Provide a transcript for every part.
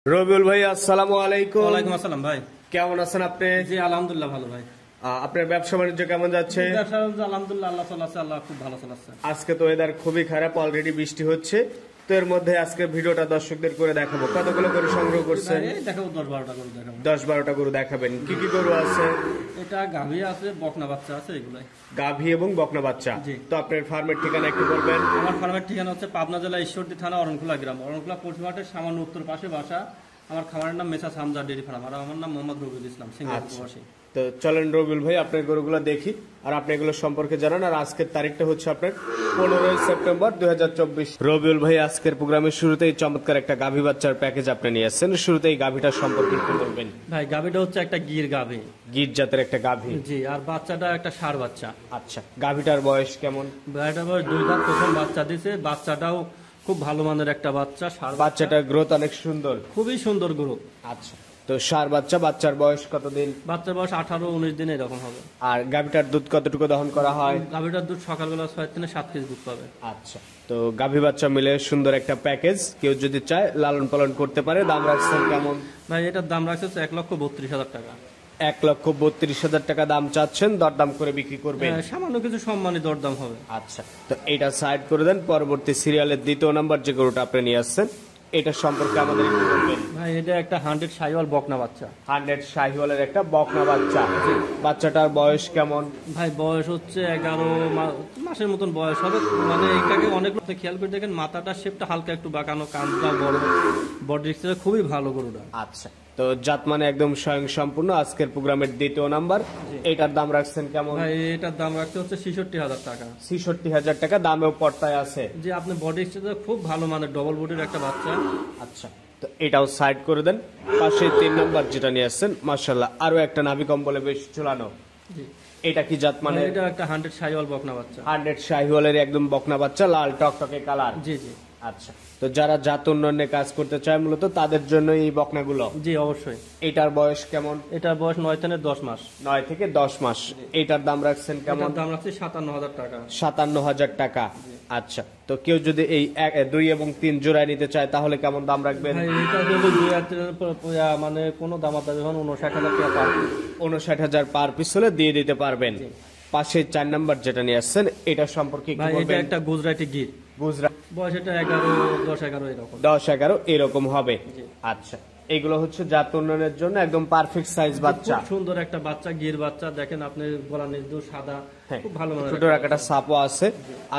রবিউল ভাই, আসসালামু আলাইকুম। ওয়ালাইকুম আসসালাম ভাই। কেমন আছেন আপনি? জি আলহামদুলিল্লাহ ভালো ভাই। আপনার ব্যবসা বাণিজ্য কেমন যাচ্ছে? ব্যবসা আলহামদুলিল্লাহ আল্লাহ চলাচ্ছে, আল্লাহ খুব ভালো চলাচ্ছে। আজকে তো ওয়েদার খুবই খারাপ, অলরেডি বৃষ্টি হচ্ছে। তো এর মধ্যে আজকে ভিডিওটা দর্শকদের করে দেখাবো। কতগুলো করে সংগ্রহ করছেন? দেখাবো 10-12টা গরু দেখাবো। 10-12টা গরু দেখাবেন। কি কি গরু আছে? এটা গাভী আছে, বকনা বাচ্চা আছে, এগুলাই। গাভী এবং বকনা বাচ্চা। জি। তো আপনার ফার্মের ঠিকানা একটু বলবেন? আমার ফার্মের ঠিকানা হচ্ছে পাবনা জেলা ঈশ্বরদী থানা অরণখোলা গ্রাম, অরণখোলা পশ্চিমহাটের সামান্য উত্তর পাশে বাসা। আমার খামারের নাম মেসার্স হামজা ডেইরি ফার্ম, আর আমার নাম মোহাম্মদ রবিউল ইসলাম, সিঙ্গাপুর প্রবাসী। তো চলেন রবিউল ভাই, আপনার গরুগুলো দেখি আর আপনি এগুলো সম্পর্কে জানান। আর আজকের তারিখটা হচ্ছে আপনার 15 সেপ্টেম্বর 2024। রবিউল ভাই, আজকের প্রোগ্রামের শুরুতেই চমৎকার একটা গাভী বাচ্চার প্যাকেজ আপনি নিয়ে আসছেন। শুরুতেই গাভীটার সম্পর্কে একটু বলবেন? ভাই গাভীটা হচ্ছে একটা গির গাভী। গির জাতের একটা গাভী। জি, আর বাচ্চাটা একটা ষাঁড় বাচ্চা। আচ্ছা, গাভীটার বয়স কেমন? গাভীটার বয়স 2 দাঁত, প্রথম বাচ্চা দিছে। বাচ্চাটাও খুব ভালো মানের একটা বাচ্চা, ষাঁড় বাচ্চা। বাচ্চাটার গ্রোথ অনেক সুন্দর, খুবই সুন্দর গরু। আচ্ছা, তো ষাঁড় বাচ্চা, বাচ্চার বয়স কতদিন? বাচ্চার বয়স 18-19 দিন এরকম হবে। আর গাভীটার দুধ কতটুকু দহন করা হয়? গাভীটার দুধ সকালবেলা 6 থেকে 7 কেজি দুধ পাবে। আচ্ছা, তো গাভী বাচ্চা মিলে সুন্দর একটা প্যাকেজ। কেউ যদি চায় লালন পালন করতে পারে। দাম রাখছেন কেমন? ভাই এটার দাম রাখছে 1,32,000 টাকা। 1,32,000 টাকা দাম চাচ্ছেন, দরদাম করে বিক্রি করবেন? সামান্য কিছু সম্মানী দরদাম হবে। আচ্ছা, তো এটা সাইড করে দেন। পরবর্তী সিরিয়ালের দ্বিতীয় নাম্বার যে গরুটা আপনি নিয়ে আসছেন, এটা সম্পর্কে আমাদের একটু বলবেন? ভাই এটা একটা 100 শাহিওয়াল বকনা বাচ্চা। 100 শাহিওয়ালের একটা বকনা বাচ্চা। বাচ্চাটার বয়স কেমন? ভাই বয়স হচ্ছে 11 মাসের মতন বয়স হবে। মানে এটাকে অনেক লোক খেয়াল করে দেখেন, মাথাটা শেপটা হালকা একটু বাঁকানো, কানটা বড়, বডি খুবই ভালো গরুটা। আচ্ছা, তো জাত মানে একদম স্বয়ং সম্পূর্ণ। আজকের প্রোগ্রামের দ্বিতীয় নাম্বার, এটার দাম রাখছেন কেমন? ভাই এটার দাম রাখতে হচ্ছে 66,000 টাকা। 66,000 টাকা দামেও পর্তায় আছে। যে আপনি বডি খুব ভালো মানের ডবল বডির একটা বাচ্চা। আচ্ছা, তো এটাও সাইড করে দেন। পাশে 3 নাম্বার যেটা নিয়ে আসছেন, মাশাআল্লাহ আরো একটা নাভি কম্বলে বেশ ঝুলানো। জি, এটা কি জাত মানে? এটা একটা 100 শাহিওয়াল বকনা বাচ্চা। 100 শাহিওয়ালের একদম বকনা বাচ্চা, লাল টকটকে কালার। জি জি। আচ্ছা, তো যারা জাত উন্নয়নে কাজ করতে চায় মূলত তাদের জন্য এই বকনাগুলো। জি অবশ্যই। এটার বয়স কেমন? এটার বয়স 9 থেকে 10 মাস। 9 থেকে 10 মাস। এটার দাম রাখছেন কেমন? এটার দাম রাখছি 57,000 টাকা। 57,000 টাকা। আচ্ছা, তো কেউ যদি এই 2 এবং 3 জোড়ায় নিতে চায় তাহলে কেমন দাম রাখবেন? ভাই এটা যদি 2 মানে কোনো দামাদামি যখন 59,000 টাকা পার। 59,000 পার পিস হলে দিয়ে দিতে পারবেন। পাশে 4 নাম্বার যেটা নিয়ে আসছেন, এটা সম্পর্কে কি ভাই এটা বলবেন? একটা গুজরাটি গির। গুজরাট। বয়স এটা 10-11 এরকম। 10-11 এরকম হবে। জি। আচ্ছা, এগুলো হচ্ছে জাত উন্নয়নের জন্য একদম পারফেক্ট সাইজ বাচ্চা। খুব সুন্দর একটা বাচ্চা, গির বাচ্চা। দেখেন আপনি গলা নিচ দিয়ে সাদা, খুব ভালো মানের। ছোট রাখাটা সাপও আছে।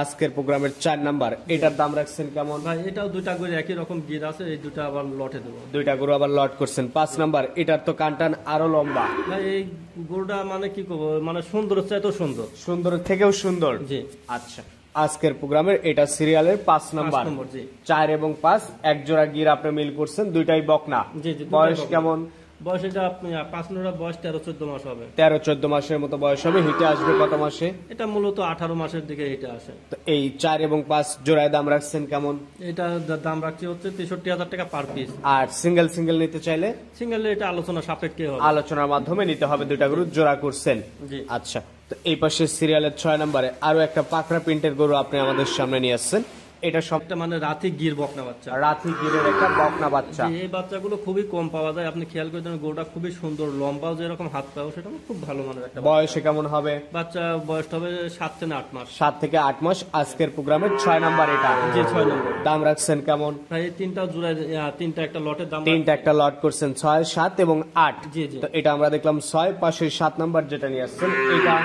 আজকের প্রোগ্রামের 4 নাম্বার, এটার দাম রাখছেন কেমন? ভাই এটাও 2টা করে একই রকম গির আছে, এই 2টা আবার লটে দেবো। 2টা গরু আবার লট করছেন। 5 নাম্বার, এটার তো কানটান আরো লম্বা। ভাই এই গরুটা মানে কি করবো, মানে সুন্দর চাইতেও সুন্দর। সুন্দর থেকেও সুন্দর। জি। আচ্ছা, আজকের প্রোগ্রামের এটা সিরিয়ালের 5 নাম্বার। 5 নম্বর। জি। 4 এবং 5 এক জোড়া গির আপনি মিল করছেন, দুইটাই বকনা। জি জি। বয়স কেমন? বয়স এটা আপনি 5 নম্বর বয়স 13-14 মাস হবে। 13-14 মাসের মতো বয়স হবে। হিটে আসবে কত মাসে? এটা মূলত 18 মাসের দিকে এটা আসে। তো এই 4 এবং 5 জোড়ায় দাম রাখছেন কেমন? এটা দাম রাখছি হচ্ছে 63,000 টাকা পার পিস। আর সিঙ্গেল সিঙ্গেল নিতে চাইলে? সিঙ্গেল এটা আলোচনা সাপেক্ষে হবে। আলোচনার মাধ্যমে নিতে হবে। 2টা গরু জোড়া করছেন। জি। আচ্ছা, তো এই পাশে সিরিয়ালের 6 নম্বরে আরো একটা পাকড়া প্রিন্টের গরু আপনি আমাদের সামনে নিয়ে আসছেন। এটা একটা মানে রাতি গির বকনা বাচ্চা। রাথি গিরের একটা বকনা বাচ্চা। এই বাচ্চাগুলো খুবই কম পাওয়া যায়, আপনি খেয়াল করে দেখেন গরুটা খুবই সুন্দর, লম্বাও যেরকম, হাত পাও সেটা খুব ভালো মানের একটা বয়সে কেমন হবে? বাচ্চা। বয়সটা হবে 7 থেকে 8 মাস। 7 থেকে 8 মাস। আজকের প্রোগ্রামের 6 নাম্বার এটা। জি 6 নম্বর। দাম রাখছেন কেমন? ভাই এই 3টা জোড়ায় 3টা একটা লটের দাম। 3টা একটা লট করছেন, 6, 7 এবং 8। জি জি। তো এটা আমরা দেখলাম 6। পাশে 7 নাম্বার যেটা নিয়ে আসছেন, এটা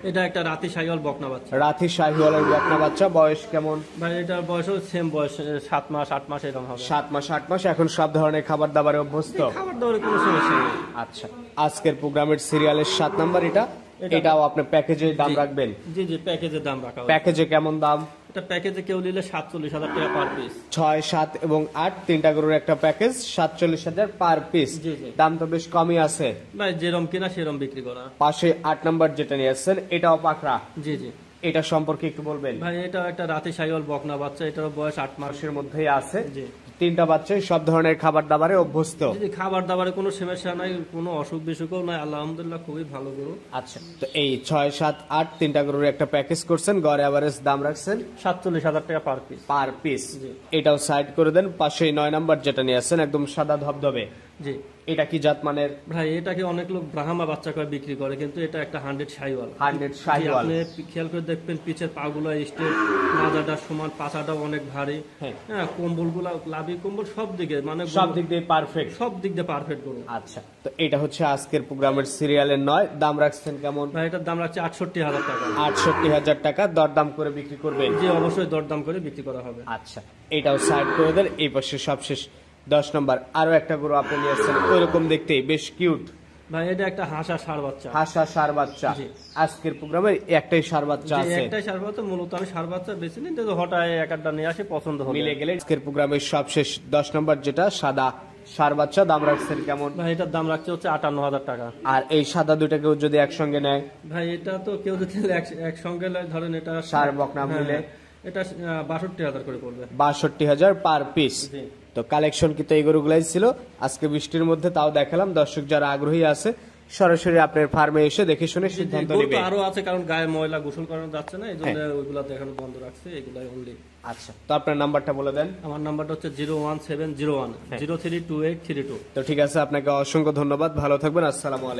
এটা একটা রাতি শাহিওয়াল বকনা বাচ্চা। রাথি শাহিওয়ালের বকনা বাচ্চা। বয়স কেমন? ভাই এটার বয়সও সেম বয়স, 7 মাস 8 মাস এরকম হবে। 7 মাস 8 মাস। এখন সব ধরনের খাবার দাবারে অভ্যস্ত। খাবার দাবারের কোনো সমস্যা নেই। আচ্ছা, আজকের প্রোগ্রামের সিরিয়ালের 7 নাম্বার এটা। এটাও আপনি প্যাকেজে দাম রাখবেন? জি জি, প্যাকেজের দাম রাখা হবে। প্যাকেজে কেমন দাম? এটা প্যাকেজে কেউ নিলে 47,000 টাকা পার পিস। 6, 7 এবং 8 3টা গরুর একটা প্যাকেজ, 47,000 পার পিস। জি জি। দাম তো বেশ কমই আছে। ভাই যেরম কিনা সেরম বিক্রি করা। পাশে 8 নাম্বার যেটা নিয়ে আসছেন, এটাও পাকড়া। জি জি। এটা সম্পর্কে একটু বলবেন? ভাই এটা একটা রাতি শাহিওয়াল বকনা বাচ্চা, এটার বয়স 8 মাস। মাসের মধ্যেই আছে। জি। তিনটা বাচ্চাই সব ধরনের খাবার দাবারে অভ্যস্ত। যদি খাবার দাবারে কোনো সমস্যা নাই, কোনো অসুখ বিসুখও নাই, আলহামদুলিল্লাহ খুবই ভালো গরু। আচ্ছা, তো এই 6, 7, 8 তিনটা গরুর একটা প্যাকেজ করছেন, গড়ে এভারেজ দাম রাখছেন 47,000 টাকা পার পিস। Per piece. জি। এটাও সাইড করে দেন। পাশে 9 নাম্বার যেটা নিয়ে আসছেন একদম সাদা ধবধবে, জি এটা কি জাত মানের? ভাই, এটাকে অনেক লোক ব্রাহ্মা বাচ্চা করে বিক্রি করে, কিন্তু এটা একটা 100 শাহিওয়াল। 100 শাহিওয়াল। আপনি খেয়াল করে দেখবেন পিছের পাগুলো স্টেট, মাজাটা সমান, পাছাটাও অনেক ভারী। হ্যাঁ। হ্যাঁ, কম্বলগুলা, লাভি কম্বল সব দিকে, মানে সব দিক দিয়ে পারফেক্ট। সব দিক দিয়ে পারফেক্ট গরু। আচ্ছা, তো এটা হচ্ছে আজকের প্রোগ্রামের সিরিয়ালের 9। দাম রাখছেন কেমন? ভাই, এটার দাম রাখছে 68,000 টাকা। 68,000 টাকা দরদাম করে বিক্রি করবেন? যে অবশ্যই দরদাম করে বিক্রি করা হবে। আচ্ছা, এটাও সাইড করে দেন। এই পাশে সবশেষ 10 নম্বর আরো একটা গরু আপনি নিয়ে আসছেন, ওইরকম দেখতেই বেশ কিউট। ভাই, এটা একটা হাঁসা ষাঁড় বাচ্চা। হাসা সার বাচ্চা। জি। আজকের প্রোগ্রামে একটাই সার বাচ্চা যে আছে, একটাই ষাঁড় বাচ্চা, মূলত আমি ষাঁড় বাচ্চা বেশি নিই, তো হঠাৎ এক আধটা নিয়ে আসে, পছন্দ হবে। মিলে গেলে আজকের প্রোগ্রামের সবশেষ 10 নম্বর যেটা সাদা সার বাচ্চা, দাম রাখছেন কেমন? ভাই, এটার দাম রাখছে হচ্ছে 58,000 টাকা। আর এই সাদা দুইটাকেও যদি একসঙ্গে নেয়? ভাই, এটা তো কেউ যদি একসঙ্গে ধরেন, এটা সার বকনা মিলে এটা 62,000 করে পড়বে। 62,000 পার পিস। জি। তো কালেকশন কিন্তু এই গরুগুলাই ছিল আজকে বৃষ্টির মধ্যে, তাও দেখালাম। দর্শক যারা আগ্রহী আছে সরাসরি আপনার ফার্মে এসে দেখে শুনে সিদ্ধান্ত গরু নেবে। তো আরো আছে, কারণ গায়ে ময়লা গোসল করানো যাচ্ছে না, এই জন্য ওইগুলা দেখানো বন্ধ রাখছে, এগুলাই অনলি। আচ্ছা, তো আপনার নাম্বারটা বলে দেন। আমার নাম্বারটা হচ্ছে 01701 032832। তো ঠিক আছে, আপনাকে অসংখ্য ধন্যবাদ, ভালো থাকবেন, আসসালামু আলাইকুম।